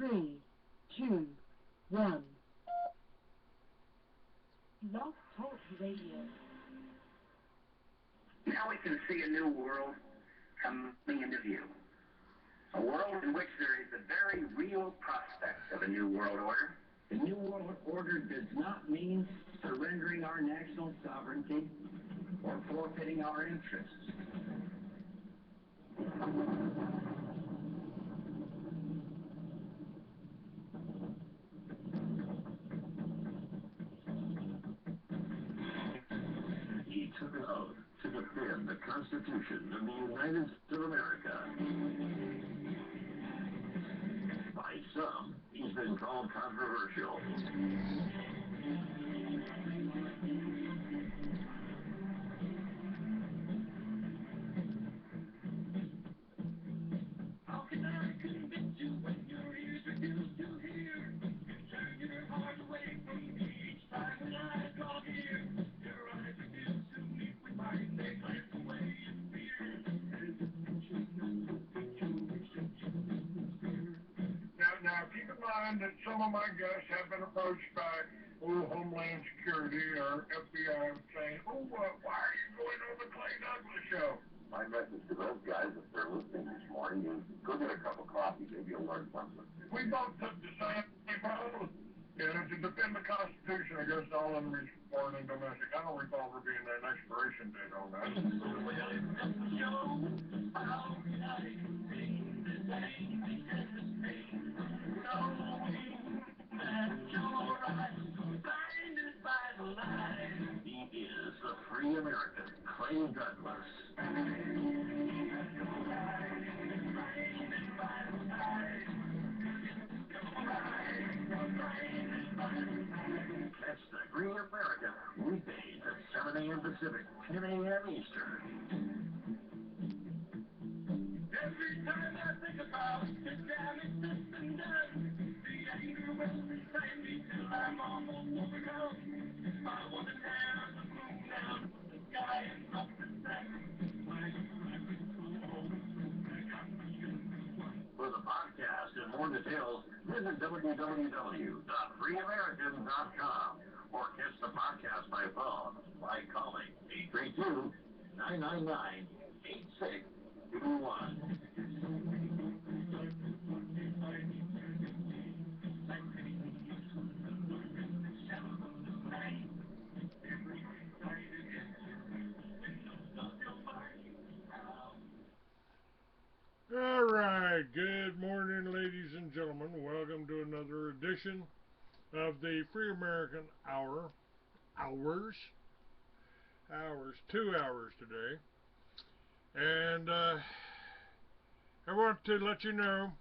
3, 2, 1. Blog Talk Radio. Now we can see a new world coming into view. A world in which there is a very real prospect of a new world order. The new world order does not mean surrendering our national sovereignty or forfeiting our interests. He took an oath to defend the Constitution of the United States of America. By some, he's been called controversial. How can I convince you when your ears refuse to hear? You turn your heart away from me each time when I draw near. Your eyes refuse to meet with mine, they glance away in fear. Now, keep in mind that some of my guests have been approached by Homeland Security or FBI saying, why are you going on the Clay Douglas show? My message to those guys, if they're listening this morning, is go get a cup of coffee. Maybe you'll learn something. We both took the same oath, to defend the Constitution against all unreached foreign and domestic. I don't recall there being an expiration date on that. He is the free American, Clayton Douglas. Catch the Free American weekdays at 7 a.m. Pacific, 10 a.m. Eastern. Every time I think about the damage that's been done, the anger wells inside me till I'm almost overcome. I want to tear the moon down from the sky and up the sun. For the podcast and more details, visit www.freeamerican.com or catch the podcast by phone by calling 832-999-8621. All right, good morning, ladies and gentlemen. Welcome to another edition of the Free American Hour. 2 hours today. And I want to let you know,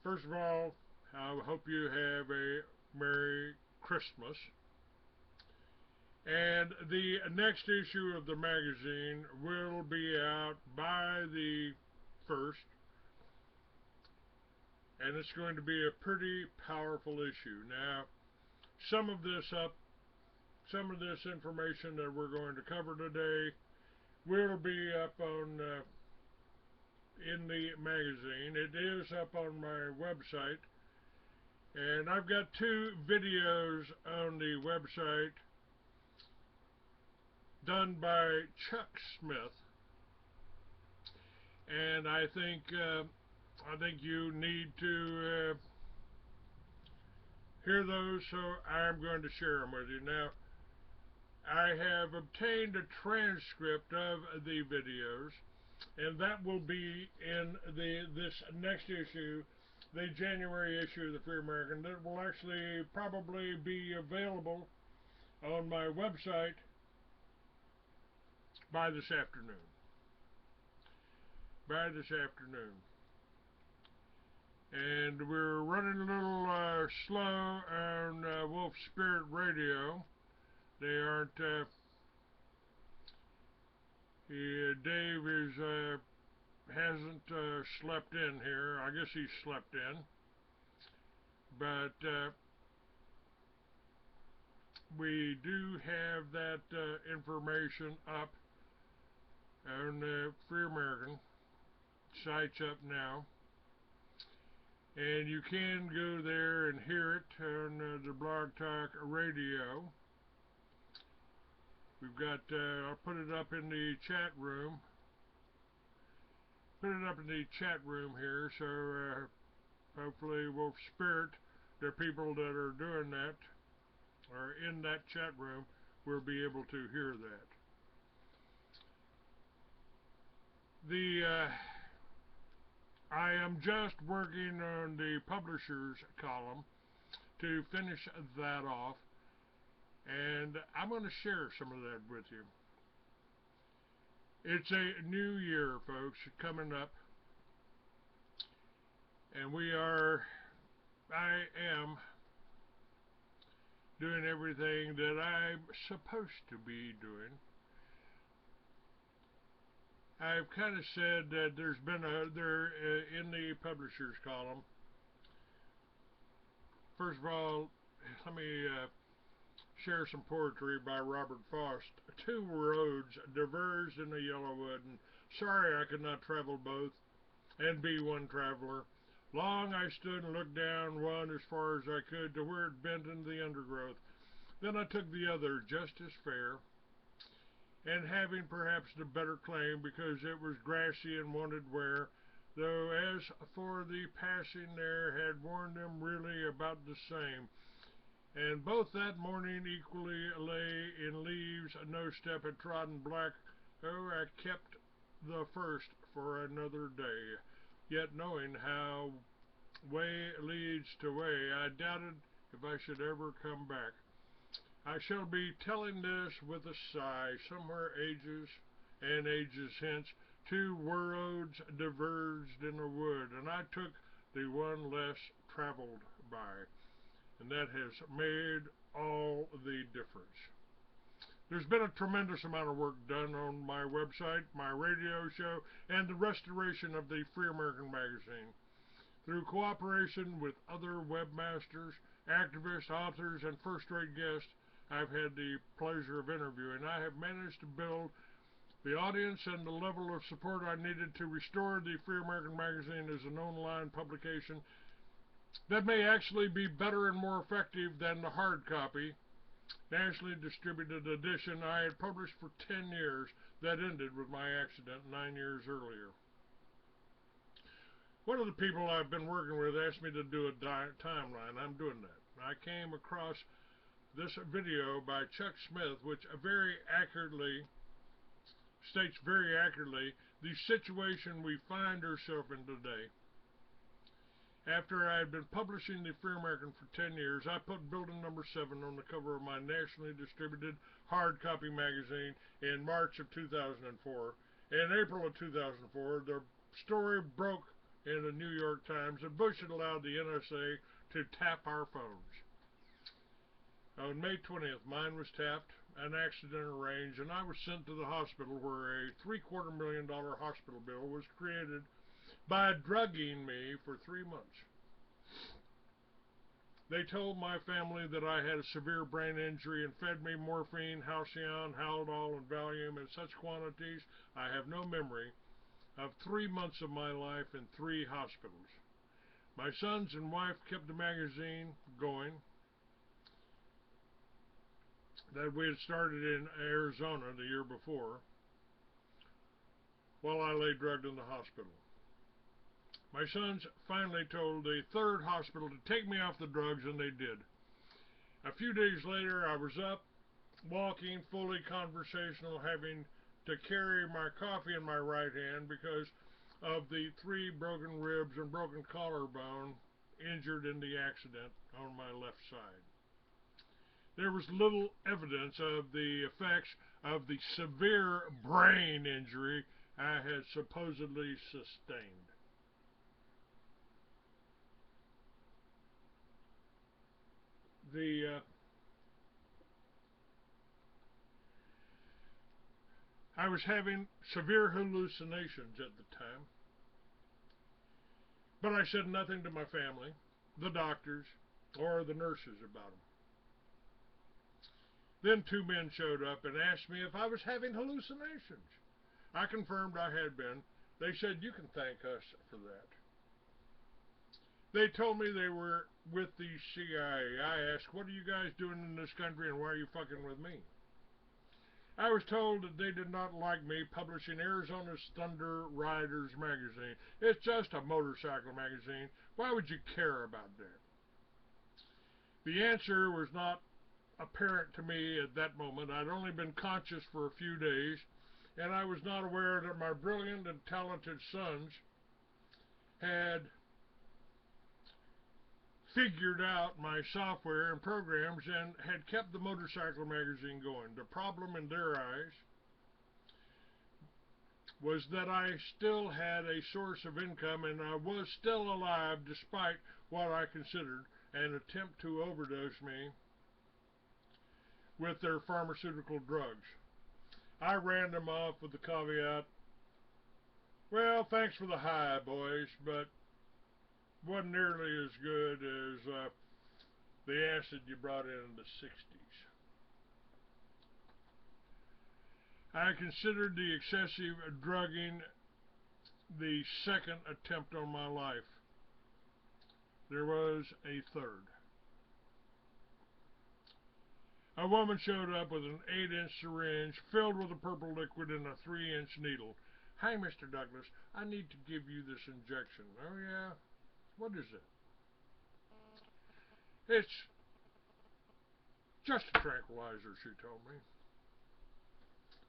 first of all, I hope you have a Merry Christmas. And the next issue of the magazine will be out by the 1st. And it's going to be a pretty powerful issue. Now, some of this information that we're going to cover today will be up on in the magazine. It is up on my website. And I've got 2 videos on the website done by Chuck Smith, and I think you need to hear those, so I'm going to share them with you. Now, I have obtained a transcript of the videos, and that will be in this next issue, the January issue of the Free American. That will actually probably be available on my website by this afternoon. And we're running a little slow on Wolf Spirit Radio. They aren't, Dave hasn't slept in here. I guess he slept in. But we do have that information up on the Free American. Site's up now. And you can go there and hear it on the Blog Talk Radio. We've got, I'll put it up in the chat room. Put it up in the chat room here, so hopefully we'll spirit the people that are doing that, or in that chat room, will be able to hear that. I am just working on the publisher's column to finish that off, and I'm going to share some of that with you. It's a new year, folks, coming up, and I am doing everything that I'm supposed to be doing. I've kind of said that there's been in the publisher's column. First of all, let me share some poetry by Robert Frost. Two roads diverged in the yellow wood, and sorry I could not travel both, and be one traveler. Long I stood and looked down one as far as I could to where it bent into the undergrowth. Then I took the other just as fair, and having perhaps the better claim because it was grassy and wanted wear, though as for the passing there had worn them really about the same. And both that morning equally lay in leaves, no step had trodden black. Oh, I kept the first for another day, yet knowing how way leads to way, I doubted if I should ever come back. I shall be telling this with a sigh, somewhere ages and ages hence, two roads diverged in a wood, and I took the one less traveled by. And that has made all the difference. There's been a tremendous amount of work done on my website, my radio show, and the restoration of the Free American Magazine. Through cooperation with other webmasters, activists, authors, and first-rate guests I've had the pleasure of interviewing, I have managed to build the audience and the level of support I needed to restore the Free American Magazine as an online publication that may actually be better and more effective than the hard copy, nationally distributed edition I had published for 10 years that ended with my accident 9 years earlier. One of the people I've been working with asked me to do a timeline. I'm doing that. I came across this video by Chuck Smith, which states very accurately the situation we find ourselves in today. After I had been publishing the Free American for 10 years, I put building number 7 on the cover of my nationally distributed hard copy magazine in March of 2004. In April of 2004, the story broke in the New York Times that Bush had allowed the NSA to tap our phones. On May 20th, mine was tapped, an accident arranged, and I was sent to the hospital where a $750,000 hospital bill was created by drugging me for 3 months. They told my family that I had a severe brain injury and fed me morphine, Halcyon, Haldol, and Valium in such quantities I have no memory of 3 months of my life in 3 hospitals. My sons and wife kept the magazine going that we had started in Arizona the year before while I lay drugged in the hospital. My sons finally told the 3rd hospital to take me off the drugs, and they did. A few days later, I was up, walking, fully conversational, having to carry my coffee in my right hand because of the 3 broken ribs and broken collarbone injured in the accident on my left side. There was little evidence of the effects of the severe brain injury I had supposedly sustained. I was having severe hallucinations at the time, but I said nothing to my family, the doctors, or the nurses about them. Then 2 men showed up and asked me if I was having hallucinations. I confirmed I had been. They said, "You can thank us for that." They told me they were with the CIA. I asked, what are you guys doing in this country and why are you fucking with me? I was told that they did not like me publishing Arizona's Thunder Riders magazine. It's just a motorcycle magazine. Why would you care about that? The answer was not apparent to me at that moment. I'd only been conscious for a few days, and I was not aware that my brilliant and talented sons had figured out my software and programs and had kept the motorcycle magazine going. The problem in their eyes was that I still had a source of income and I was still alive despite what I considered an attempt to overdose me with their pharmaceutical drugs. I ran them off with the caveat, well, thanks for the high, boys, but wasn't nearly as good as the acid you brought in the 60s. I considered the excessive drugging the second attempt on my life. There was a third. A woman showed up with an 8-inch syringe filled with a purple liquid and a 3-inch needle. Hi, Mr. Douglas. I need to give you this injection. Oh, yeah? What is it? It's just a tranquilizer, she told me.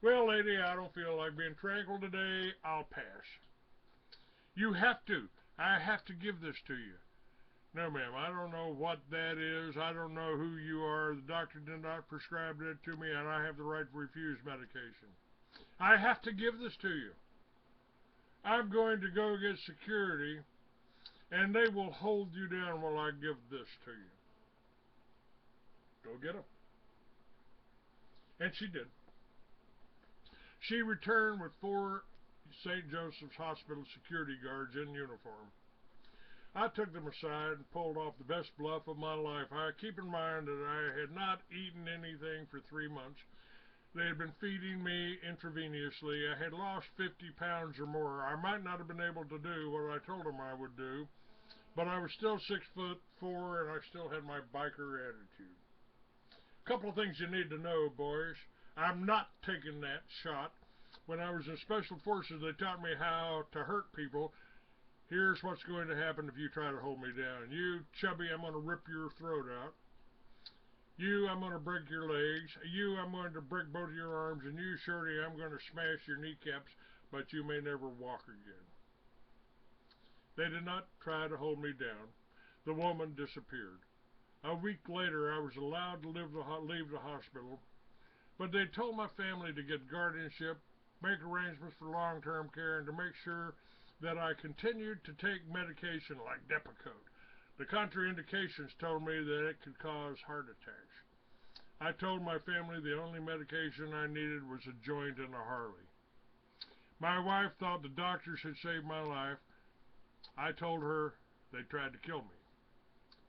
Well, lady, I don't feel like being tranquil today. I'll pass. You have to. I have to give this to you. No, ma'am, I don't know what that is. I don't know who you are. The doctor did not prescribe that to me, and I have the right to refuse medication. I have to give this to you. I'm going to go get security, and they will hold you down while I give this to you. Go get them. And she did. She returned with 4 St. Joseph's Hospital security guards in uniform. I took them aside and pulled off the best bluff of my life. Keep in mind that I had not eaten anything for 3 months. They had been feeding me intravenously. I had lost 50 pounds or more. I might not have been able to do what I told them I would do, but I was still 6'4" and I still had my biker attitude. A couple of things you need to know, boys. I'm not taking that shot. When I was in Special Forces, they taught me how to hurt people. Here's what's going to happen if you try to hold me down. You, chubby, I'm going to rip your throat out. You, I'm going to break your legs. You, I'm going to break both your arms. And you, shorty, I'm going to smash your kneecaps, but you may never walk again. They did not try to hold me down. The woman disappeared. A week later, I was allowed to leave the hospital, but they told my family to get guardianship, make arrangements for long-term care, and to make sure that I continued to take medication like Depakote. The contraindications told me that it could cause heart attacks. I told my family the only medication I needed was a joint and a Harley. My wife thought the doctors had saved my life. I told her they tried to kill me.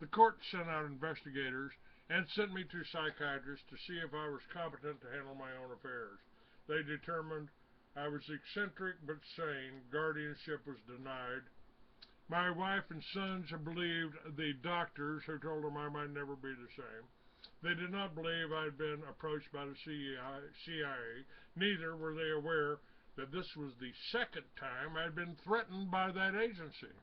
The court sent out investigators and sent me to psychiatrists to see if I was competent to handle my own affairs. They determined I was eccentric but sane. Guardianship was denied. My wife and sons believed the doctors who told them I might never be the same. They did not believe I had been approached by the CIA. Neither were they aware that this was the second time I had been threatened by that agency.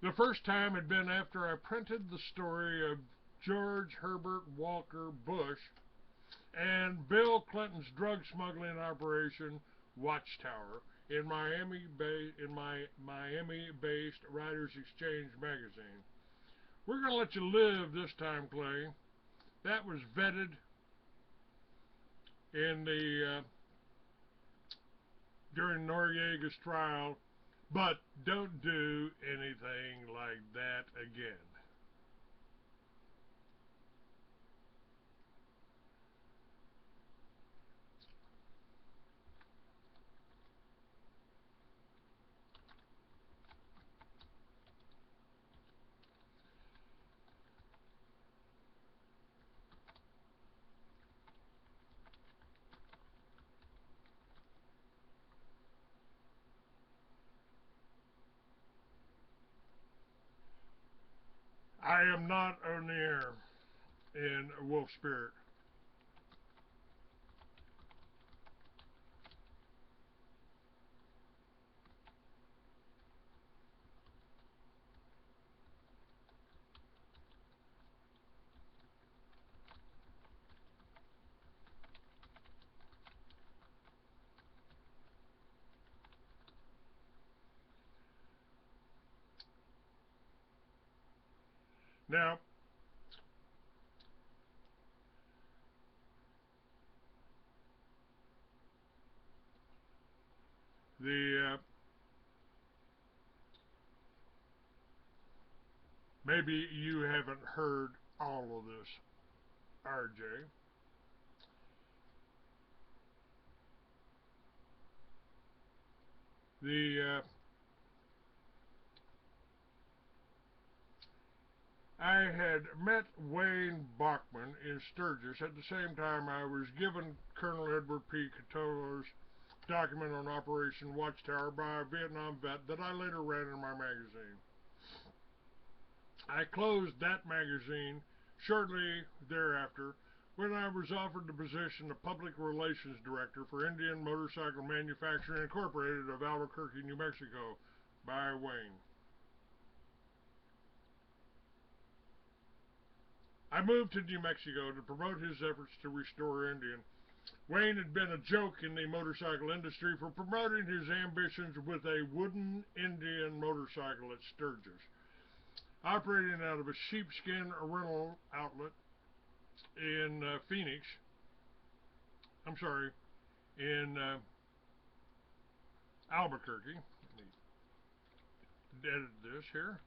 The first time had been after I printed the story of George Herbert Walker Bush and Bill Clinton's drug smuggling operation Watchtower in my Miami-based Writers Exchange magazine. We're going to let you live this time, Clay. That was vetted in the during Noriega's trial, but don't do anything like that again. I am not on the air in wolf spirit. Now, the maybe you haven't heard all of this, RJ. The I had met Wayne Bachman in Sturgis at the same time I was given Colonel Edward P. Catolo's document on Operation Watchtower by a Vietnam vet that I later ran in my magazine. I closed that magazine shortly thereafter when I was offered the position of Public Relations Director for Indian Motorcycle Manufacturing Incorporated of Albuquerque, New Mexico by Wayne. I moved to New Mexico to promote his efforts to restore Indian. Wayne had been a joke in the motorcycle industry for promoting his ambitions with a wooden Indian motorcycle at Sturgis, operating out of a sheepskin rental outlet in Phoenix. I'm sorry, in Albuquerque. Let me edit this here.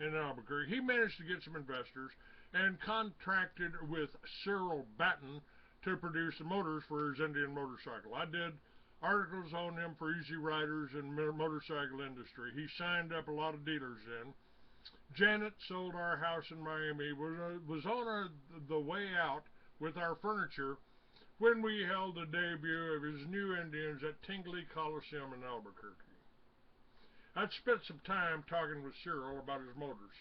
In Albuquerque, he managed to get some investors and contracted with Cyril Batten to produce the motors for his Indian motorcycle. I did articles on him for Easy Riders and motorcycle industry. He signed up a lot of dealers then. Janet sold our house in Miami, was on the way out with our furniture when we held the debut of his new Indians at Tingley Coliseum in Albuquerque. I'd spent some time talking with Cyril about his motors.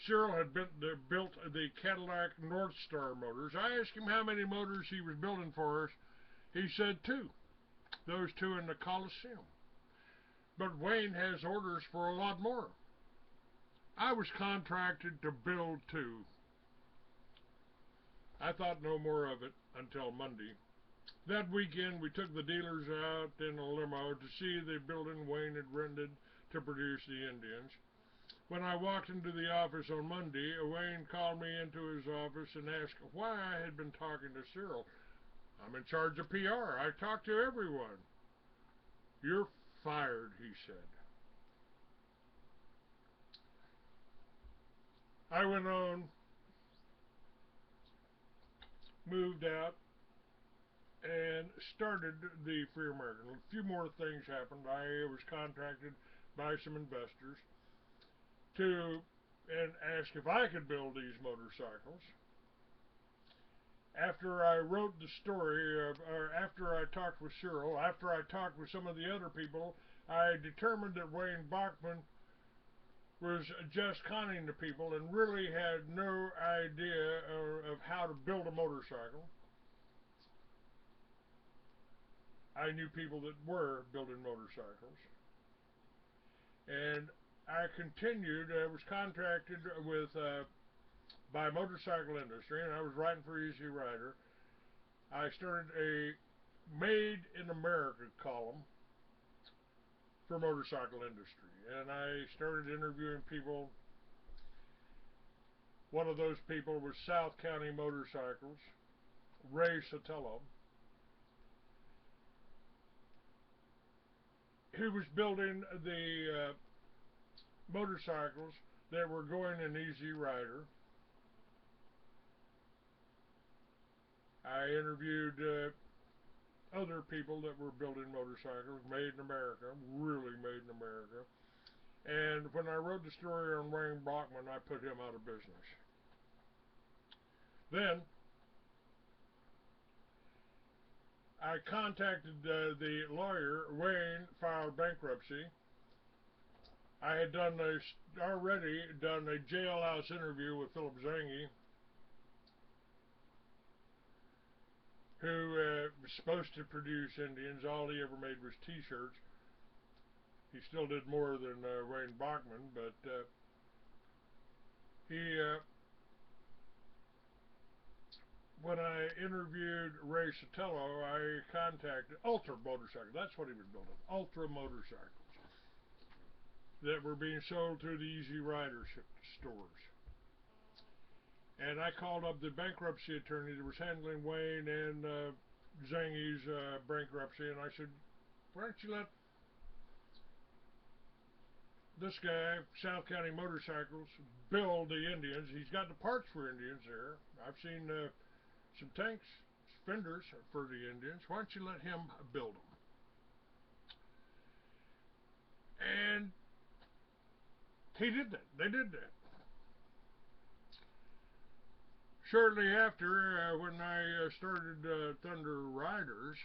Cyril had built the Cadillac North Star motors. I asked him how many motors he was building for us. He said 2. Those 2 in the Coliseum. But Wayne has orders for a lot more. I was contracted to build 2. I thought no more of it until Monday. That weekend, we took the dealers out in a limo to see the building Wayne had rented to produce the Indians. When I walked into the office on Monday, Wayne called me into his office and asked why I had been talking to Cyril. I'm in charge of PR. I talk to everyone. You're fired, he said. I went on, moved out, and started the Free American. A few more things happened. I was contracted by some investors to and ask if I could build these motorcycles. After I wrote the story, or after I talked with Cyril, after I talked with some of the other people, I determined that Wayne Bachman was just conning the people and really had no idea of how to build a motorcycle. I knew people that were building motorcycles. And I continued, I was contracted with by motorcycle industry, and I was writing for Easy Rider. I started a Made in America column for motorcycle industry, and I started interviewing people. One of those people was South County Motorcycles, Ray Sotelo. He was building the motorcycles that were going in Easy Rider. I interviewed other people that were building motorcycles, made in America, really made in America. And when I wrote the story on Wayne Bachman, I put him out of business. Then I contacted the lawyer. Wayne filed bankruptcy. I had already done a jailhouse interview with Philip Zange, who was supposed to produce Indians. All he ever made was T-shirts. He still did more than Wayne Bachman, but when I interviewed Ray Sotelo, I contacted Ultra Motorcycles. That's what he was building. Ultra motorcycles that were being sold through the Easy Rider stores. And I called up the bankruptcy attorney that was handling Wayne and Zange's bankruptcy, and I said, why don't you let this guy, South County Motorcycles, build the Indians? He's got the parts for Indians there. I've seen some tanks, fenders for the Indians. Why don't you let him build them? And he did that. They did that. Shortly after, when I started Thunder Riders,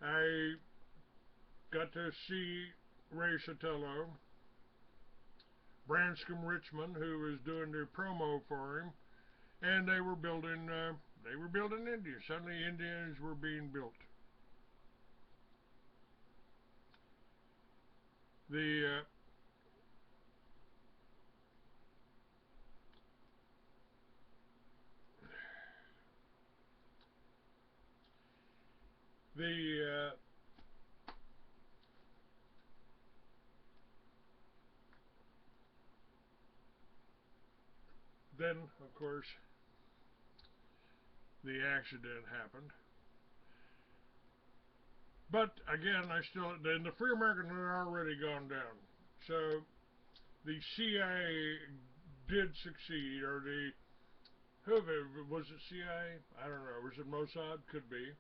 I got to see Ray Sotelo, Branscombe Richmond, who was doing the promo for him, and they were building Indians. Suddenly, Indians were being built. Then, of course, the accident happened. But again, the Free American had already gone down. So the CIA did succeed, or was it CIA? I don't know. Was it Mossad? Could be.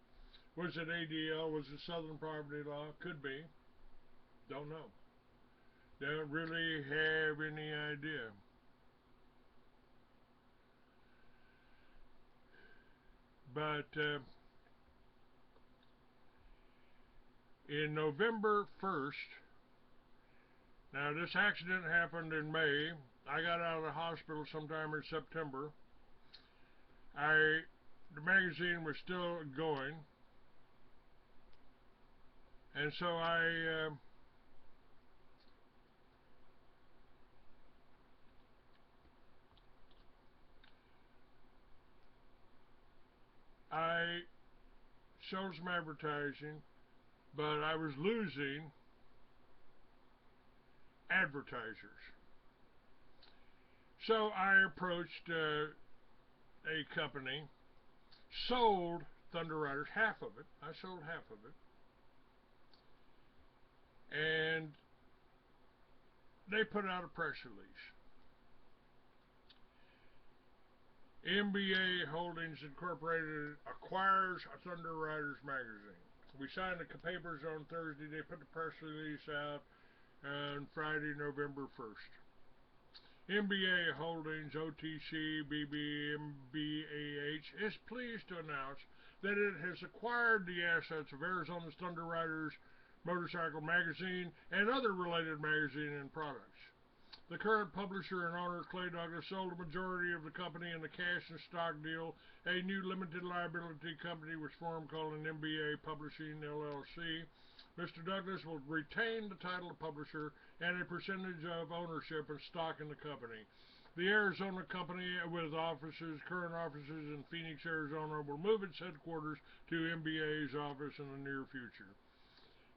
Was it ADL? Was it Southern Poverty Law? Could be. Don't know. Don't really have any idea. But in November 1st, now this accident happened in May. I got out of the hospital sometime in September. The magazine was still going, and so I sold some advertising, but I was losing advertisers. So I approached a company, sold Thunder Riders, half of it. I sold half of it. And they put out a press release. MBA Holdings Incorporated acquires Thunder Riders magazine. We signed the papers on Thursday. They put the press release out on Friday, November 1st. MBA Holdings, OTC, BBMBAH, is pleased to announce that it has acquired the assets of Arizona's Thunder Riders Motorcycle Magazine and other related magazine and products. The current publisher and owner, Clay Douglas, sold a majority of the company in a cash and stock deal. A new limited liability company was formed called an MBA Publishing LLC. Mr. Douglas will retain the title of publisher and a percentage of ownership and stock in the company. The Arizona company, with current offices in Phoenix, Arizona, will move its headquarters to MBA's office in the near future.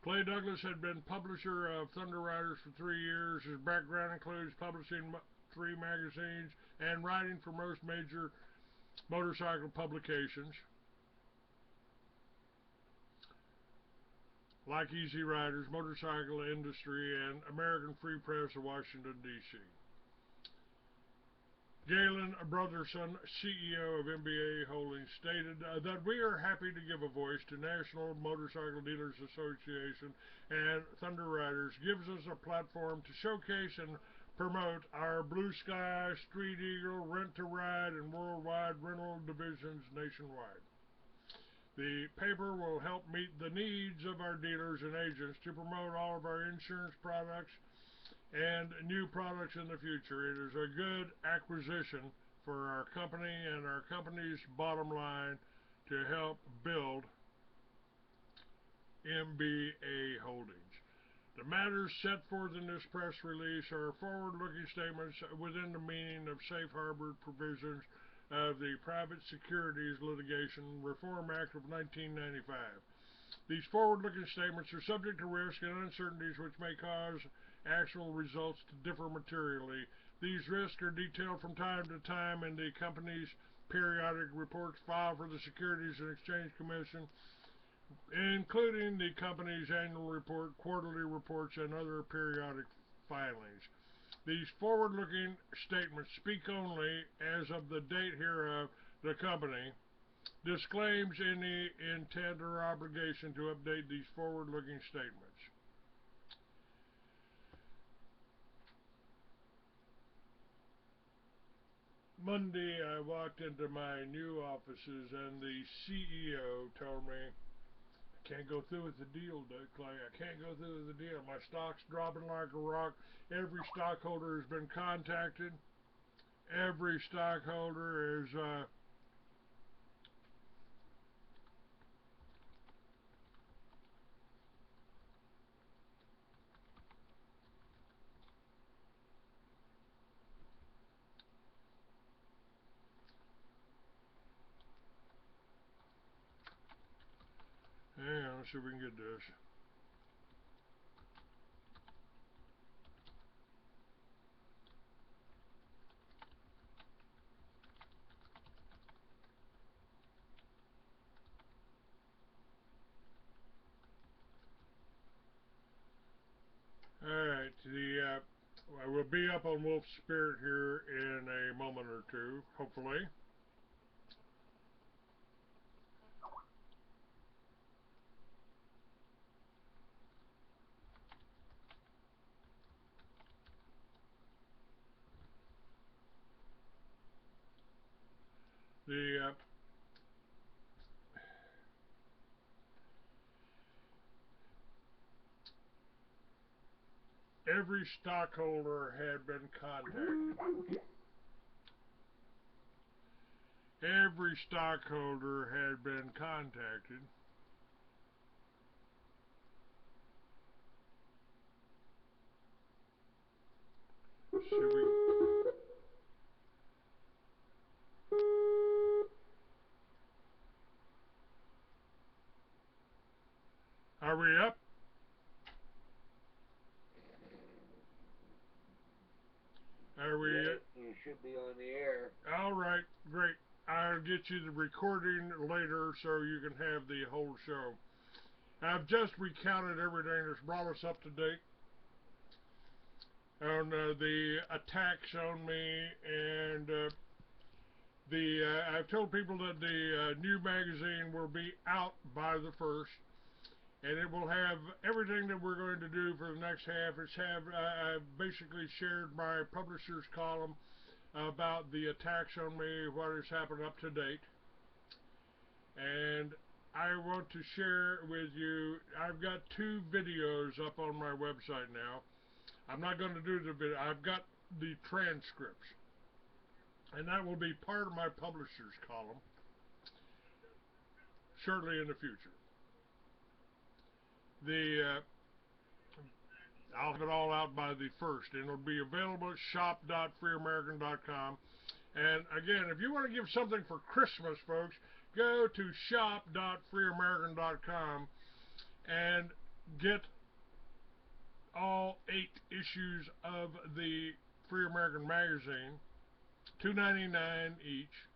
Clay Douglas had been publisher of Thunder Riders for 3 years. His background includes publishing 3 magazines and writing for most major motorcycle publications, like Easy Riders, Motorcycle Industry, and American Free Press of Washington, D.C. Galen Brotherson, CEO of MBA Holdings, stated that we are happy to give a voice to National Motorcycle Dealers Association, and Thunder Riders gives us a platform to showcase and promote our Blue Sky, Street Eagle, Rent to Ride, and Worldwide rental divisions nationwide. The paper will help meet the needs of our dealers and agents to promote all of our insurance products and new products in the future. It is a good acquisition for our company and our company's bottom line to help build MBA Holdings. The matters set forth in this press release are forward-looking statements within the meaning of safe harbor provisions of the Private Securities Litigation Reform Act of 1995. These forward-looking statements are subject to risk and uncertainties which may cause actual results to differ materially. These risks are detailed from time to time in the company's periodic reports filed for the Securities and Exchange Commission, including the company's annual report, quarterly reports, and other periodic filings. These forward-looking statements speak only as of the date hereof. The company disclaims any intent or obligation to update these forward-looking statements. Monday, I walked into my new offices and the CEO told me, "I can't go through with the deal, Clay. I can't go through with the deal. My stock's dropping like a rock. Every stockholder has been contacted. Every stockholder is hang on, let's see if we can get this. Alright, I will be up on Wolf Spirit here in a moment or two, hopefully. Every stockholder had been contacted. Every stockholder had been contacted. Should we? Are we up? Are we? Yeah, you should be on the air. All right, great. I'll get you the recording later so you can have the whole show. I've just recounted everything that's brought us up to date on the attacks on me, and I've told people that the new magazine will be out by the 1st, and it will have everything that we're going to do for the next half. I've basically shared my publisher's column about the attacks on me, what has happened up to date, and I want to share with you, I've got 2 videos up on my website now. I'm not going to do the video. I've got the transcripts, and that will be part of my publisher's column shortly in the future. I'll have it all out by the 1st, and it'll be available at shop.freeamerican.com. And again, if you want to give something for Christmas, folks, go to shop.freeamerican.com and get all 8 issues of the Free American magazine, $2.99 each.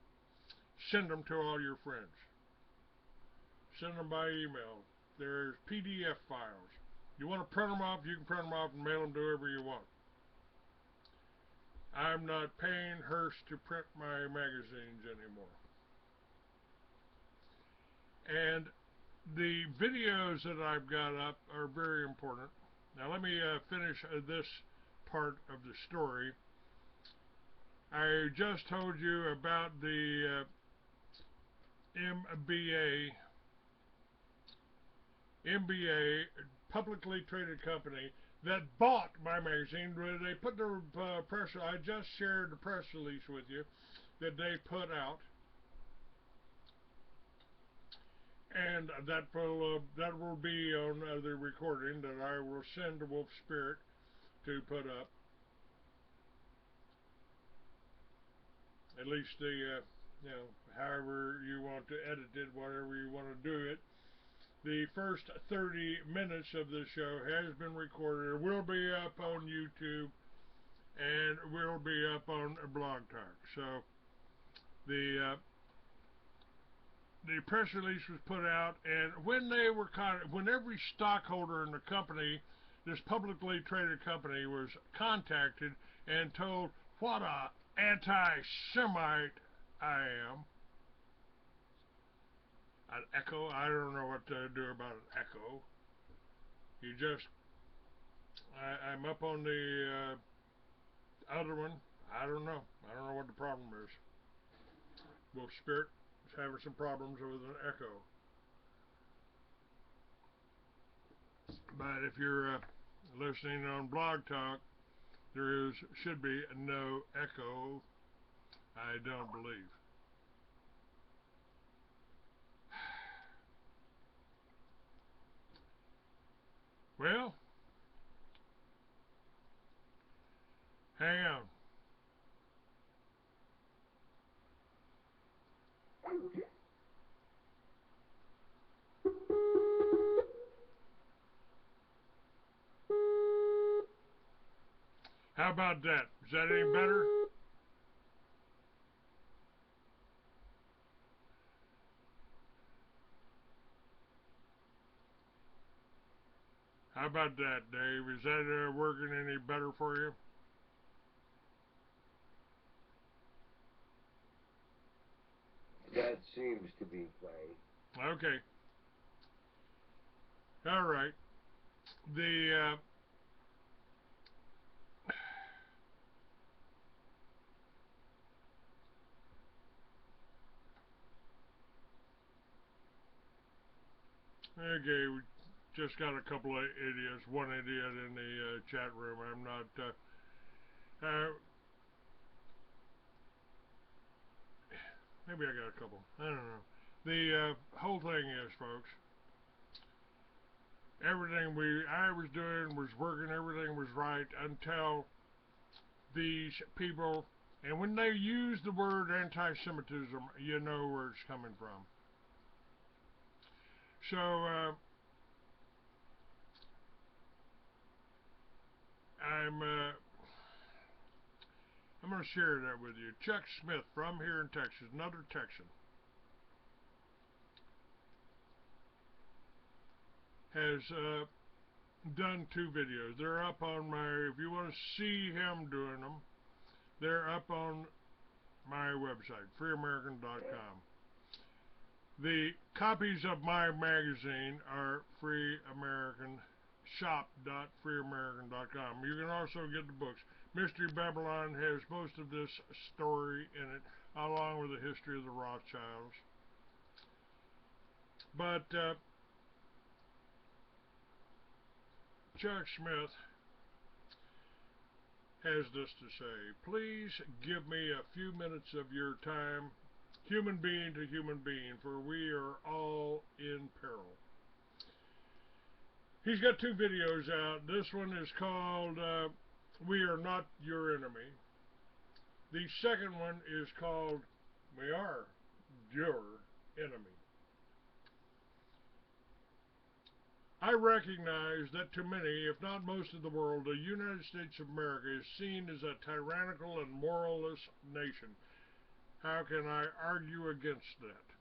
Send them to all your friends. Send them by email. There's PDF files. You want to print them off, you can print them off and mail them to whoever you want. I'm not paying Hearst to print my magazines anymore. And the videos that I've got up are very important. Now let me finish this part of the story. I just told you about the MBA MBA, publicly traded company, that bought my magazine. They put their I just shared the press release with you that they put out, and that will be on the recording that I will send to Wolf Spirit to put up. At least the however you want to edit it, whatever you want to do it. The first 30 minutes of the show has been recorded. It will be up on YouTube and will be up on Blog Talk. So the press release was put out, and when every stockholder in the company, this publicly traded company, was contacted and told what a anti-Semite I am. An echo. I don't know what to do about an echo. You just, I'm up on the other one. I don't know. I don't know what the problem is. Wolf Spirit is having some problems with an echo. But if you're listening on Blog Talk, there should be no echo. I don't believe. Well, hang on. How about that? Is that any better? How about that, Dave? Is that working any better for you? That seems to be fine. Okay. All right. The okay, we just got a couple of idiots. One idiot in the chat room. I'm not. Maybe I got a couple. I don't know. The whole thing is, folks, everything I was doing was working. Everything was right until these people. And when they use the word anti-Semitism, you know where it's coming from. So, I'm going to share that with you. Chuck Smith from here in Texas, another Texan, has done 2 videos. They're up on if you want to see him doing them, they're up on my website, freeamerican.com. The copies of my magazine are shop.freeamerican.com. You can also get the books. Mystery Babylon has most of this story in it, along with the history of the Rothschilds. But Chuck Smith has this to say: please give me a few minutes of your time, human being to human being, for we are all in peril. He's got 2 videos out. This one is called We Are Not Your Enemy. The second one is called We Are Your Enemy. I recognize that to many, if not most of the world, the United States of America is seen as a tyrannical and moralless nation. How can I argue against that?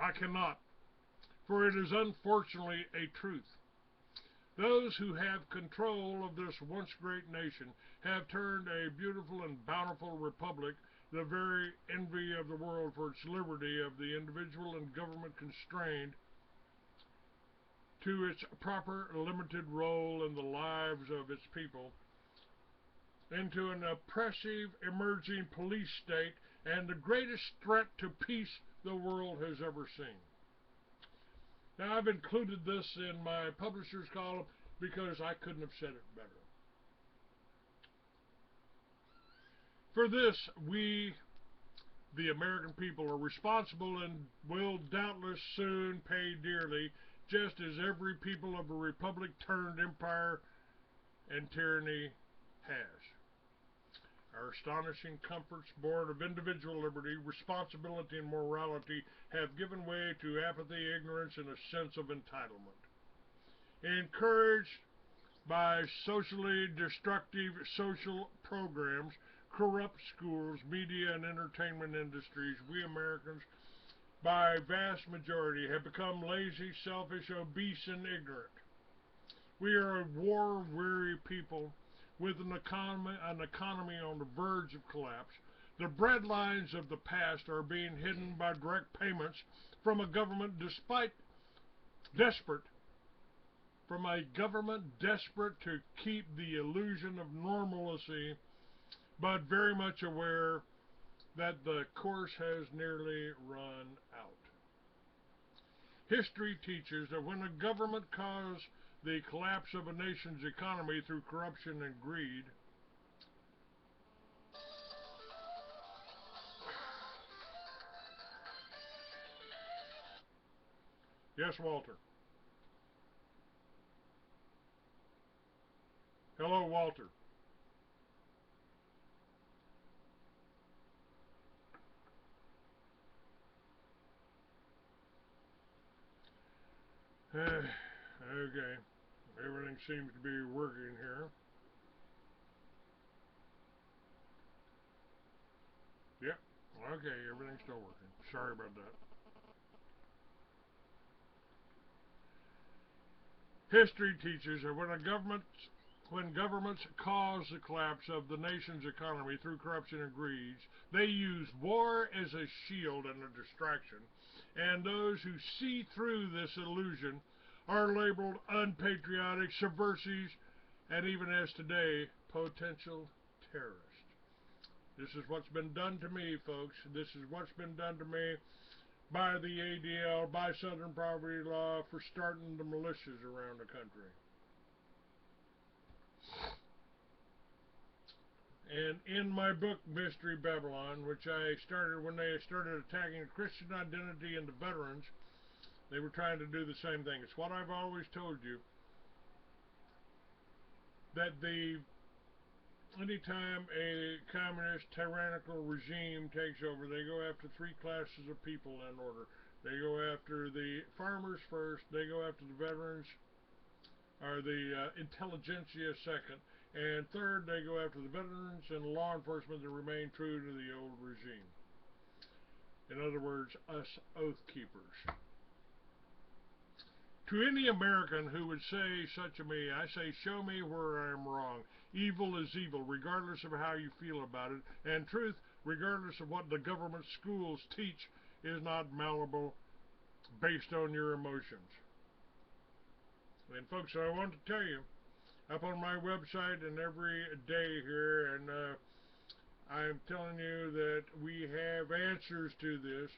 I cannot, for it is unfortunately a truth. Those who have control of this once great nation have turned a beautiful and bountiful republic, the very envy of the world for its liberty of the individual and government constrained, to its proper limited role in the lives of its people, into an oppressive emerging police state and the greatest threat to peace the world has ever seen. Now, I've included this in my publisher's column because I couldn't have said it better. For this, we, the American people, are responsible and will doubtless soon pay dearly, just as every people of a republic turned empire and tyranny has. Our astonishing comforts born of individual liberty, responsibility, and morality have given way to apathy, ignorance, and a sense of entitlement. Encouraged by socially destructive social programs, corrupt schools, media, and entertainment industries, we Americans, by vast majority, have become lazy, selfish, obese, and ignorant. We are a war-weary people with an economy on the verge of collapse. The breadlines of the past are being hidden by direct payments from a government desperate to keep the illusion of normalcy, but very much aware that the course has nearly run out. History teaches that when a government caused the collapse of a nation's economy through corruption and greed, yes, Walter. Hello, Walter. Okay. Everything seems to be working here. Yep. Okay, everything's still working. Sorry about that. History teaches that when governments cause the collapse of the nation's economy through corruption and greed, they use war as a shield and a distraction, and those who see through this illusion are labeled unpatriotic, subversives, and even as today, potential terrorists. This is what's been done to me, folks. This is what's been done to me by the ADL, by Southern Poverty Law, for starting the militias around the country. And in my book, Mystery Babylon, which I started when they started attacking Christian identity and the veterans, they were trying to do the same thing. It's what I've always told you, that anytime a communist tyrannical regime takes over, they go after three classes of people in order. They go after the farmers first, they go after the veterans, or the intelligentsia second, and third, they go after the veterans and law enforcement that remain true to the old regime. In other words, us oath keepers. To any American who would say such to me, I say, show me where I am wrong. Evil is evil, regardless of how you feel about it, and truth, regardless of what the government schools teach, is not malleable based on your emotions. And folks, I want to tell you, up on my website and every day here, and I'm telling you that we have answers to this.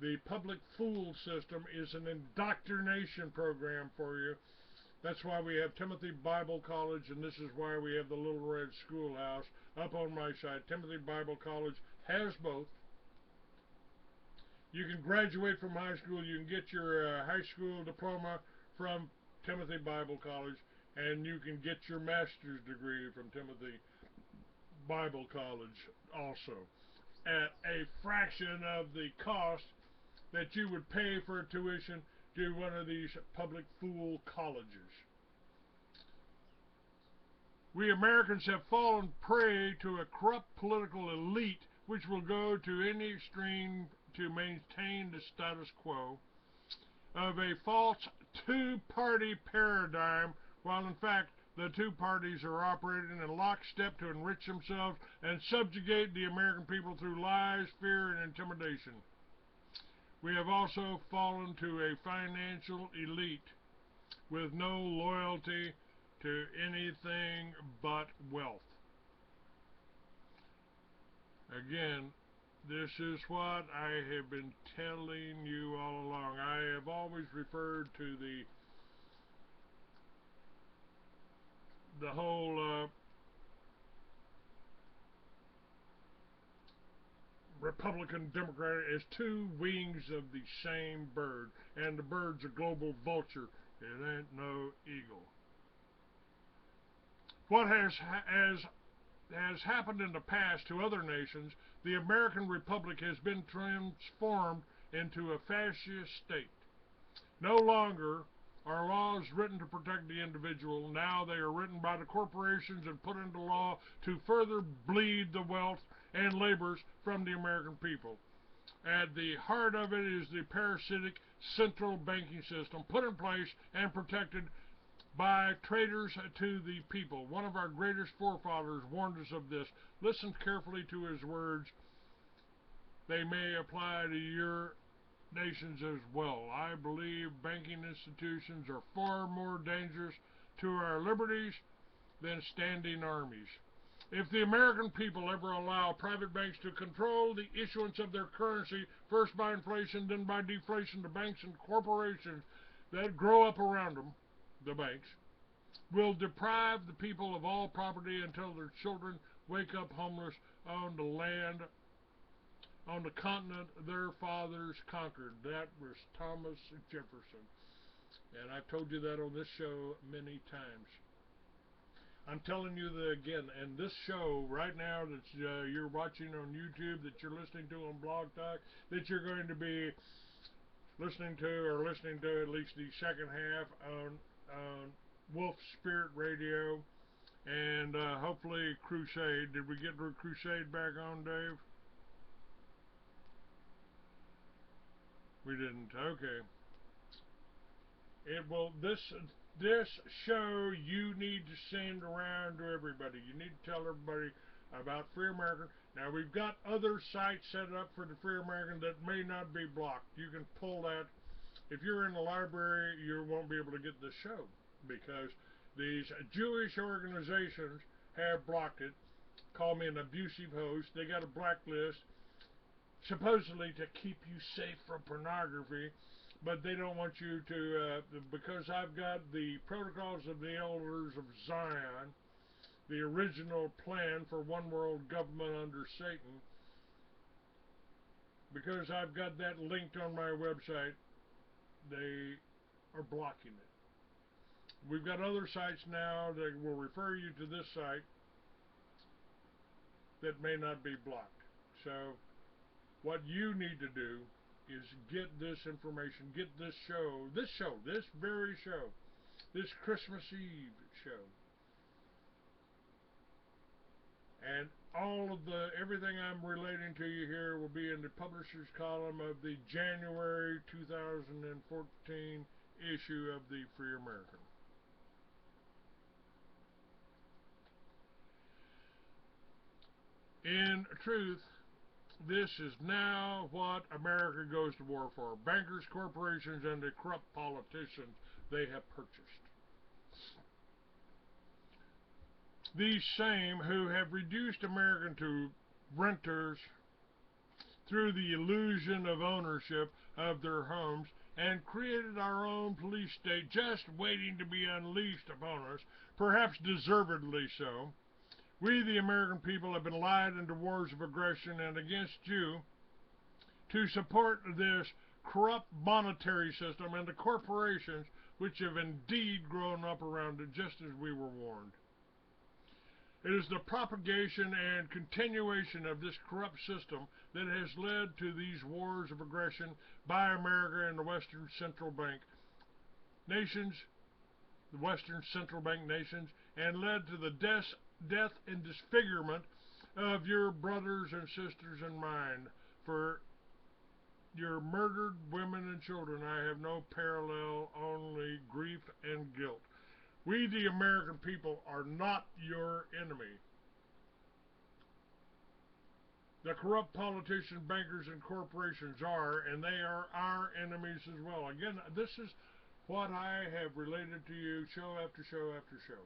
The public fool system is an indoctrination program for you. That's why we have Timothy Bible College, and this is why we have the Little Red Schoolhouse up on my site. Timothy Bible College has both. You can graduate from high school. You can get your high school diploma from Timothy Bible College, and you can get your master's degree from Timothy Bible College also, at a fraction of the cost that you would pay for tuition to one of these public fool colleges. We Americans have fallen prey to a corrupt political elite which will go to any extreme to maintain the status quo of a false two-party paradigm, while in fact the two parties are operating in lockstep to enrich themselves and subjugate the American people through lies, fear, and intimidation. We have also fallen to a financial elite with no loyalty to anything but wealth. Again, this is what I have been telling you all along. I have always referred to the whole Republican Democrat as two wings of the same bird, and the bird's a global vulture. It ain't no eagle. What has happened in the past to other nations, the American Republic has been transformed into a fascist state. No longer are laws written to protect the individual. Now they are written by the corporations and put into law to further bleed the wealth and labors from the American people. At the heart of it is the parasitic central banking system put in place and protected by traitors to the people. One of our greatest forefathers warned us of this. Listen carefully to his words. They may apply to your nations as well. I believe banking institutions are far more dangerous to our liberties than standing armies. If the American people ever allow private banks to control the issuance of their currency, first by inflation, then by deflation, the banks and corporations that grow up around them, the banks, will deprive the people of all property until their children wake up homeless on the land, on the continent their fathers conquered. That was Thomas Jefferson. And I've told you that on this show many times. I'm telling you that again, and this show right now that you're watching on YouTube, that you're listening to on Blog Talk, that you're going to be listening to at least the second half on Wolf Spirit Radio, and hopefully Crusade. Did we get Crusade back on, Dave? We didn't. Okay. It will. This show you need to send around to everybody. You need to tell everybody about Free American. Now we've got other sites set up for the Free American that may not be blocked. You can pull that. If you're in the library, you won't be able to get this show because these Jewish organizations have blocked it. Call me an abusive host. They got a blacklist supposedly to keep you safe from pornography, but they don't want you to, because I've got the Protocols of the Elders of Zion, the original plan for one world government under Satan, because I've got that linked on my website, they are blocking it. We've got other sites now that will refer you to this site that may not be blocked. So what you need to do is get this information, get this very show, this Christmas Eve show, and all of everything I'm relating to you here will be in the publisher's column of the January 2014 issue of the Free American. In truth, this is now what America goes to war for. Bankers, corporations, and the corrupt politicians they have purchased. These same who have reduced Americans to renters through the illusion of ownership of their homes and created our own police state just waiting to be unleashed upon us, perhaps deservedly so. We, the American people, have been lied into wars of aggression and against you to support this corrupt monetary system and the corporations which have indeed grown up around it just as we were warned. It is the propagation and continuation of this corrupt system that has led to these wars of aggression by America and the Western Central Bank nations, and led to the death and disfigurement of your brothers and sisters and mine. For your murdered women and children, I have no parallel, only grief and guilt. We, the American people, are not your enemy. The corrupt politicians, bankers, and corporations are, and they are our enemies as well. Again, this is what I have related to you show after show after show.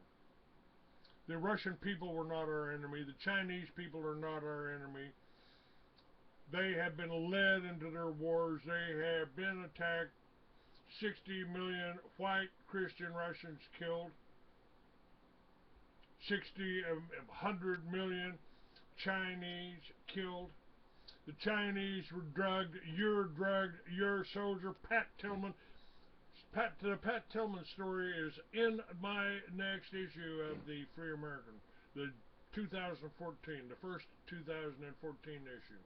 The Russian people were not our enemy. The Chinese people are not our enemy. They have been led into their wars. They have been attacked 60 million white Christian Russians killed, 100 million Chinese killed. The Chinese were drugged, your soldier, Pat Tillman. The Pat Tillman story is in my next issue of the Free American, the 2014, the first 2014 issue.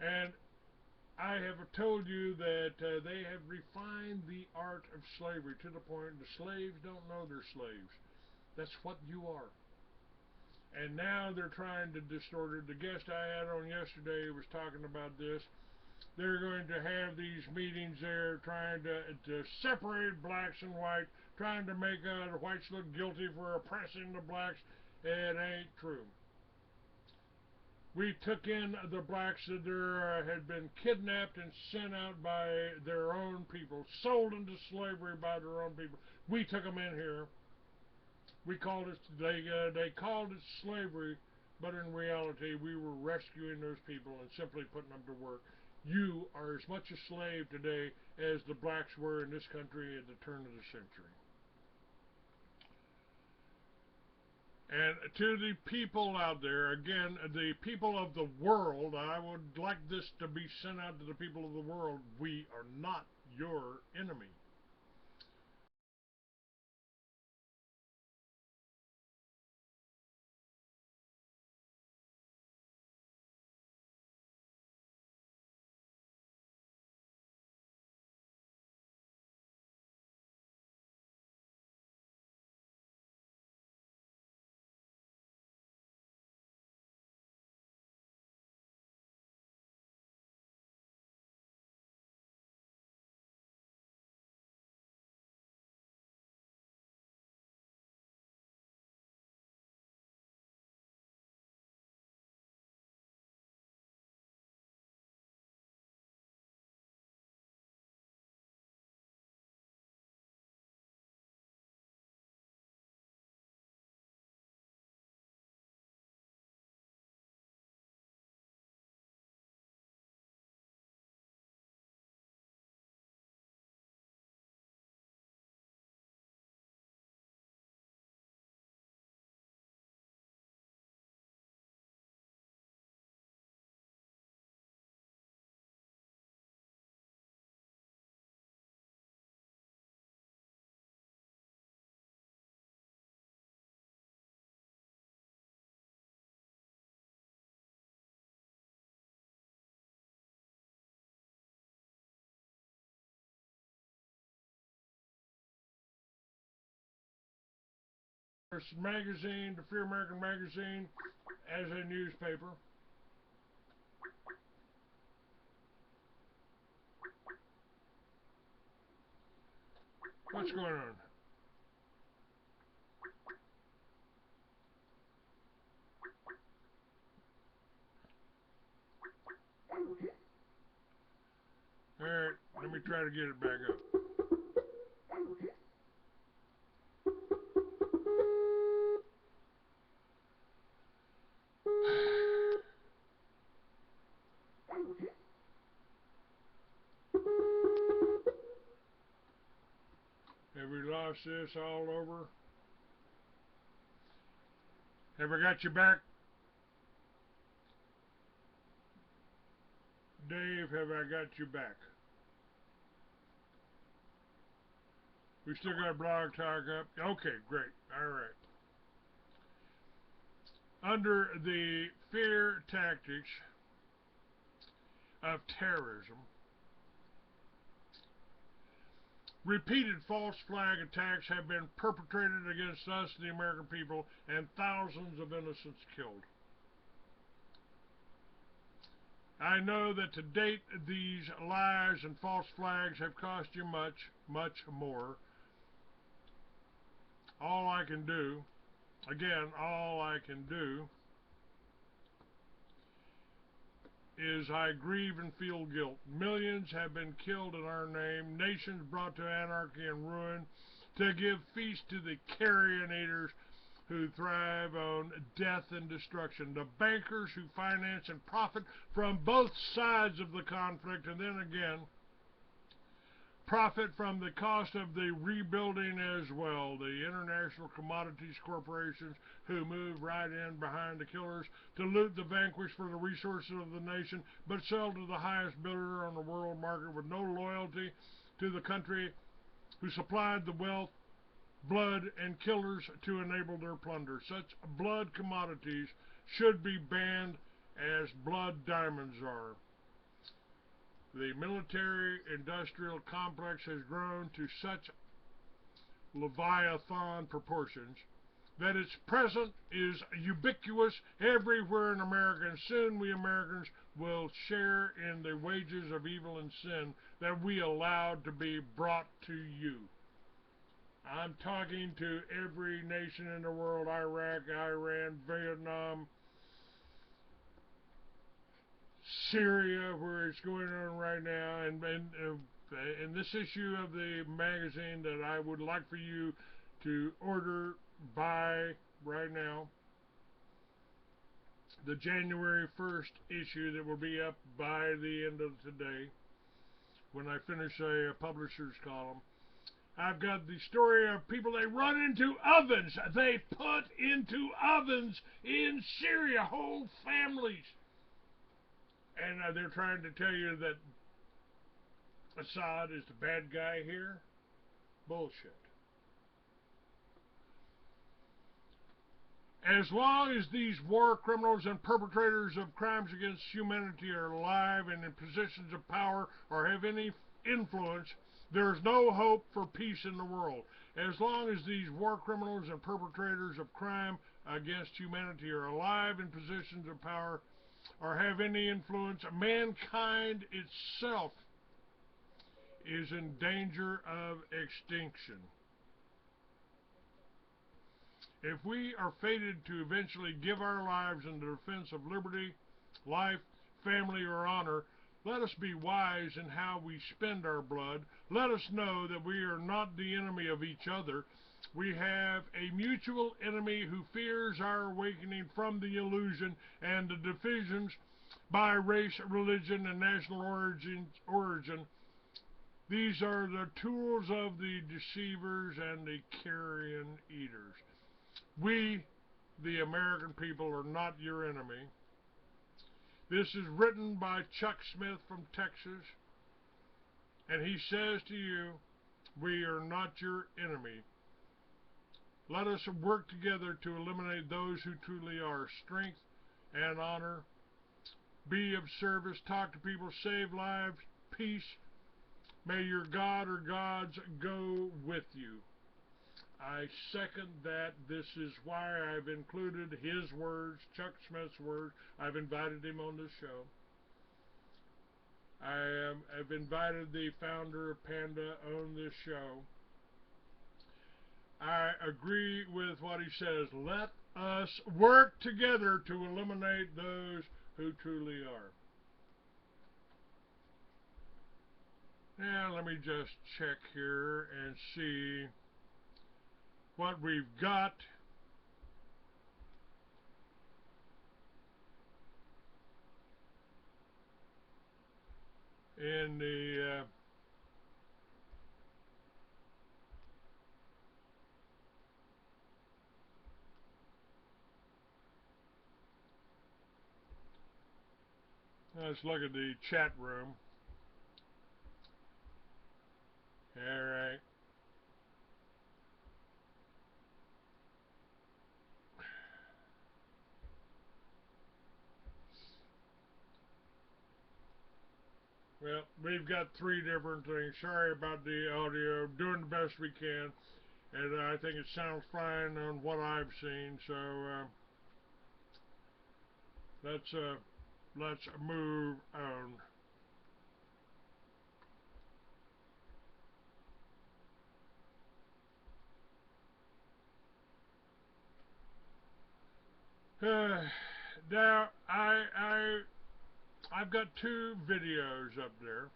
And I have told you that they have refined the art of slavery to the point the slaves don't know they're slaves. That's what you are. And now they're trying to distort it. The guest I had on yesterday was talking about this. They're going to have these meetings there trying to separate blacks and white, trying to make the whites look guilty for oppressing the blacks. It ain't true. We took in the blacks that had been kidnapped and sent out by their own people, sold into slavery by their own people. We took them in here. We called it, they called it slavery, but in reality we were rescuing those people and simply putting them to work. You are as much a slave today as the blacks were in this country at the turn of the century. And to the people out there, again, the people of the world, I would like this to be sent out to the people of the world, we are not your enemy. Magazine, the Free American Magazine, as a newspaper. What's going on? Alright, let me try to get it back up. Have we lost this all over? Have I got you back? Dave, have I got you back? We still got Blog Talk up? Okay, great. Alright. Under the fear tactics of terrorism, repeated false flag attacks have been perpetrated against us, the American people, and thousands of innocents killed. I know that to date these lies and false flags have cost you much, much more. All I can do, again, all I can do is I grieve and feel guilt. Millions have been killed in our name, nations brought to anarchy and ruin, to give feast to the carrion eaters who thrive on death and destruction, the bankers who finance and profit from both sides of the conflict, and then again, profit from the cost of the rebuilding as well. The international commodities corporations who move right in behind the killers to loot the vanquished for the resources of the nation, but sell to the highest bidder on the world market with no loyalty to the country who supplied the wealth, blood, and killers to enable their plunder. Such blood commodities should be banned as blood diamonds are. The military-industrial complex has grown to such leviathan proportions that its presence is ubiquitous everywhere in America, and soon we Americans will share in the wages of evil and sin that we allowed to be brought to you. I'm talking to every nation in the world: Iraq, Iran, Vietnam, Syria, where it's going on right now, and in this issue of the magazine that I would like for you to order, buy right now, the January 1st issue that will be up by the end of today when I finish a publisher's column. I've got the story of people they run into ovens. They put into ovens in Syria, whole families. And they're trying to tell you that Assad is the bad guy here. Bullshit. As long as these war criminals and perpetrators of crimes against humanity are alive and in positions of power or have any influence, there is no hope for peace in the world. As long as these war criminals and perpetrators of crime against humanity are alive in positions of power or have any influence, mankind itself is in danger of extinction. If we are fated to eventually give our lives in the defense of liberty, life, family, or honor, let us be wise in how we spend our blood. Let us know that we are not the enemy of each other. We have a mutual enemy who fears our awakening from the illusion and the divisions by race, religion, and national origin. These are the tools of the deceivers and the carrion eaters. We, the American people, are not your enemy. This is written by Chuck Smith from Texas, and he says to you, we are not your enemy. Let us work together to eliminate those who truly are. Strength and honor. Be of service. Talk to people. Save lives. Peace. May your God or gods go with you. I second that. This is why I've included his words, Chuck Smith's words. I've invited him on this show. I've invited the founder of Panda on this show. I agree with what he says. Let us work together to eliminate those who truly are. Now let me just check here and see what we've got. In the let's look at the chat room. All right. Well, we've got three different things. Sorry about the audio. Doing the best we can, and I think it sounds fine on what I've seen. So let's move on. Now I've got two videos up there.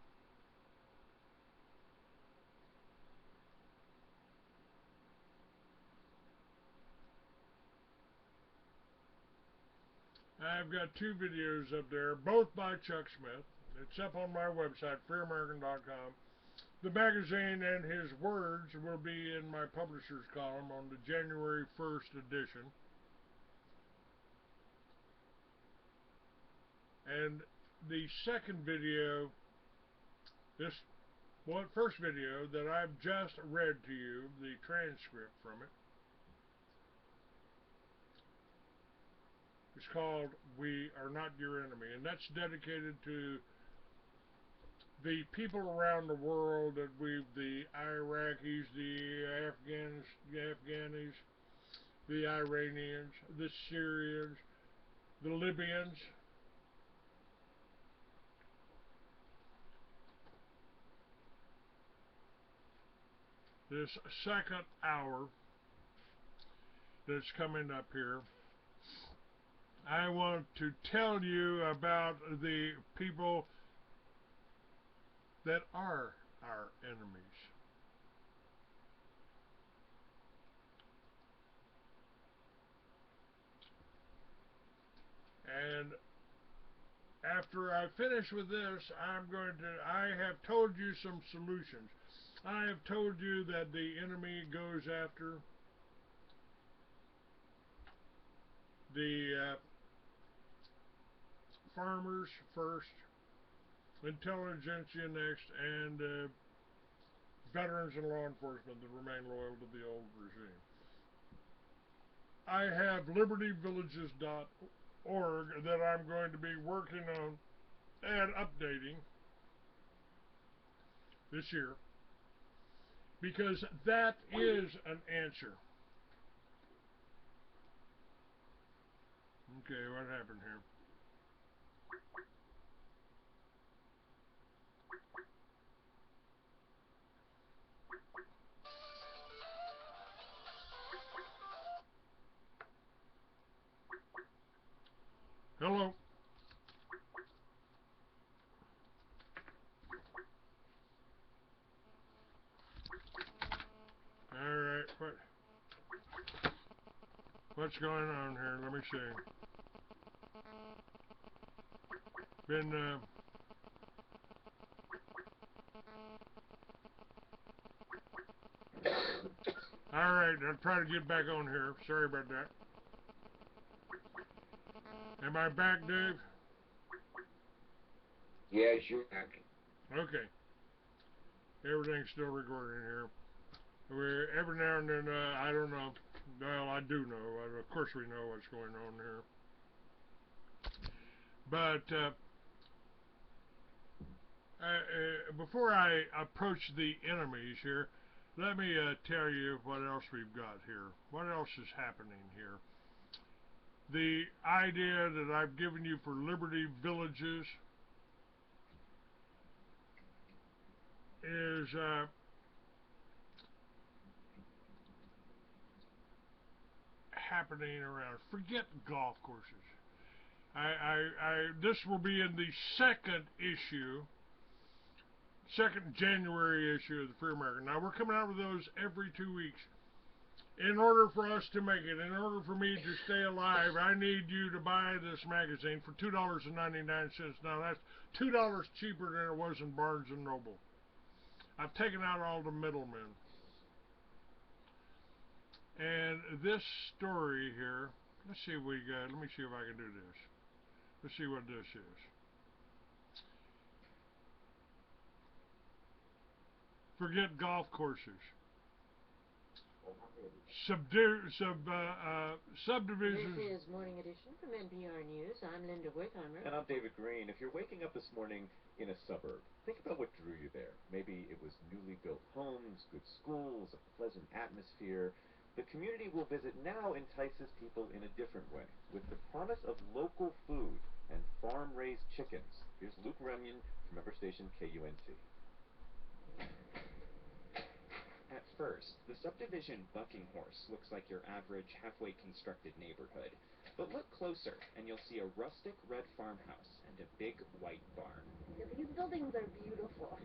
I've got two videos up there, both by Chuck Smith. It's up on my website, freeamerican.com. The magazine and his words will be in my publisher's column on the January 1st edition. And the second video, first video that I've just read to you, the transcript from it, is called We Are Not Your Enemy. And that's dedicated to the people around the world that the Iraqis, the Afghanis, the Iranians, the Syrians, the Libyans. This second hour that's coming up here, I want to tell you about the people that are our enemies. And after I finish with this, I have told you some solutions. I have told you that the enemy goes after the farmers first, intelligentsia next, and veterans and law enforcement that remain loyal to the old regime. I have libertyvillages.org that I'm going to be working on and updating this year, because that is an answer. Okay, what happened here? Hello. Alright, what's going on here? Let me see. Alright, I'll try to get back on here. Sorry about that. Am I back, Dave? Yes, you're back. Okay. Everything's still recording here. Every now and then, I don't know. Well, I do know. Of course we know what's going on here. But before I approach the enemies here, let me tell you what else we've got here. What else is happening here? The idea that I've given you for Liberty Villages is happening around. Forget golf courses. This will be in the second January issue of the Free American. Now, we're coming out with those every 2 weeks. In order for us to make it, in order for me to stay alive, I need you to buy this magazine for $2.99. Now, that's $2 cheaper than it was in Barnes & Noble. I've taken out all the middlemen. And this story here, let's see what we got. Let me see if I can do this. Let's see what this is. Forget golf courses. Subdivisions. This is Morning Edition from NPR News. I'm Linda Wertheimer. And I'm David Green. If you're waking up this morning in a suburb, think about what drew you there. Maybe it was newly built homes, good schools, a pleasant atmosphere. The community we'll visit now entices people in a different way, with the promise of local food and farm-raised chickens. Here's Luke Runyon from member station KUNC. At first, the subdivision Bucking Horse looks like your average halfway constructed neighborhood. But look closer, and you'll see a rustic red farmhouse and a big white barn. These buildings are beautiful.